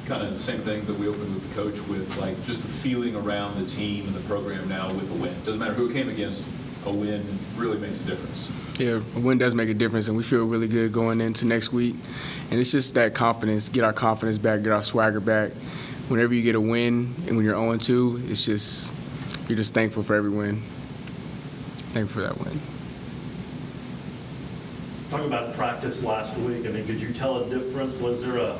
kind of the same thing that we opened with the coach with, like just the feeling around the team and the program now with a win. Doesn't matter who it came against, a win really makes a difference. Yeah, a win does make a difference, and we feel really good going into next week. And it's just that confidence, get our confidence back, get our swagger back. Whenever you get a win and when you're 0-2, it's just, you're just thankful for every win. Thankful for that win. Talking about practice last week, I mean, could you tell a difference? Was there a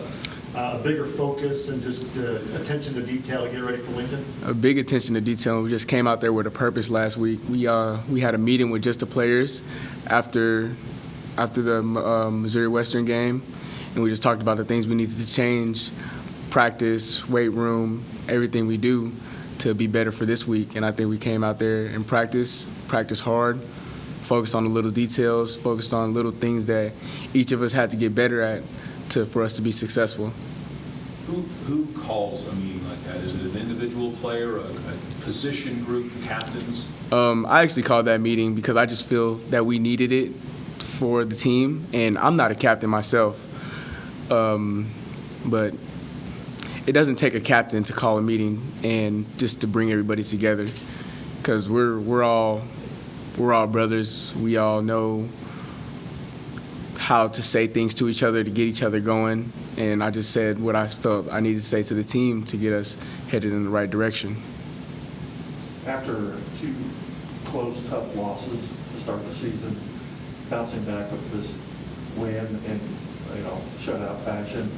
bigger focus and just attention to detail to get ready for Lincoln? A big attention to detail. We just came out there with a purpose last week. We had a meeting with just the players after the Missouri Western game, and we just talked about the things we needed to change, practice, weight room, everything we do to be better for this week. And I think we came out there and practiced hard, focused on the little details, focused on little things that each of us had to get better at for us to be successful. Who calls a meeting like that? Is it an individual player, a position group, captains? I actually called that meeting because I just feel that we needed it for the team, and I'm not a captain myself, but it doesn't take a captain to call a meeting and just to bring everybody together, because we're all brothers. We all know how to say things to each other to get each other going, and I just said what I felt I needed to say to the team to get us headed in the right direction. After two close, tough losses to start the season, bouncing back with this win in shutout fashion,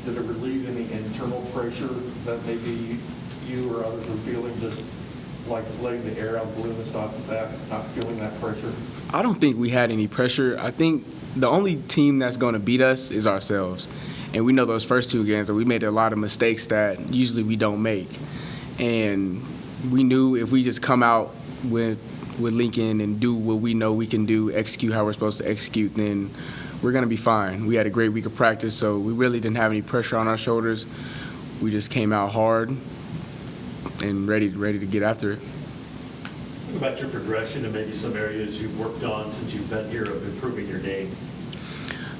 did it relieve any internal pressure that maybe you or others were feeling, just like letting the air out, balloons off the back, not feeling that pressure? I don't think we had any pressure. I think the only team that's going to beat us is ourselves. And we know those first two games that we made a lot of mistakes that usually we don't make. And we knew if we just come out with Lincoln and do what we know we can do, execute how we're supposed to execute, then we're going to be fine. We had a great week of practice, so we really didn't have any pressure on our shoulders. We just came out hard and ready to get after it. Think about your progression and maybe some areas you've worked on since you've been here of improving your game.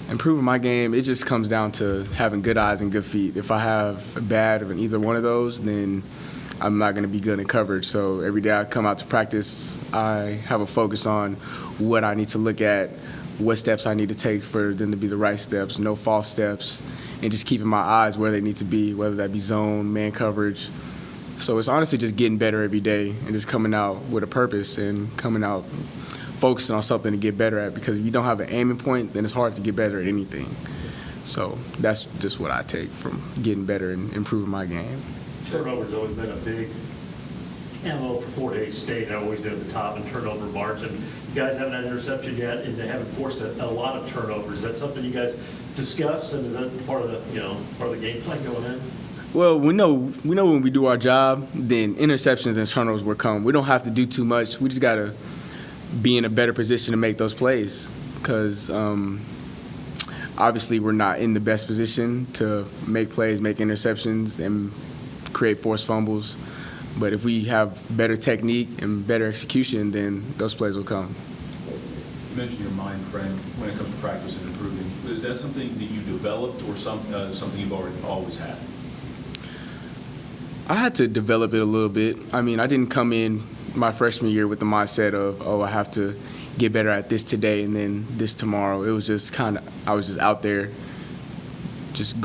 Improving my game, it just comes down to having good eyes and good feet. If I have a bad in either one of those, then I'm not going to be good in coverage. So every day I come out to practice, I have a focus on what I need to look at, what steps I need to take for them to be the right steps, no false steps, and just keeping my eyes where they need to be, whether that be zone, man coverage. So it's honestly just getting better every day and just coming out with a purpose and coming out focusing on something to get better at, because if you don't have an aiming point, then it's hard to get better at anything. So that's just what I take from getting better and improving my game. Turnover's always been a big MO for Fort Hays State. They're always been at the top in turnover margin. You guys haven't had an interception yet, and they haven't forced a lot of turnovers. Is that something you guys discuss, and is that part of the game plan going in? Well, we know when we do our job, then interceptions and turnovers will come. We don't have to do too much. We just got to be in a better position to make those plays, because obviously we're not in the best position to make plays, make interceptions, and create forced fumbles. But if we have better technique and better execution, then those plays will come. You mentioned your mind frame when it comes to practice and improving. Is that something that you developed or something you've always had? I had to develop it a little bit. I mean, I didn't come in my freshman year with the mindset of, I have to get better at this today and then this tomorrow. It was just I was just out there just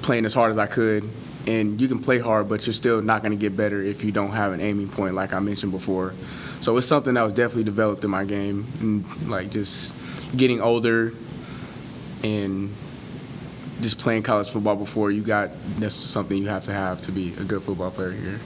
playing as hard as I could. And you can play hard, but you're still not going to get better if you don't have an aiming point, like I mentioned before. So it's something that was definitely developed in my game, and like just getting older and just playing college football before that's something you have to be a good football player here.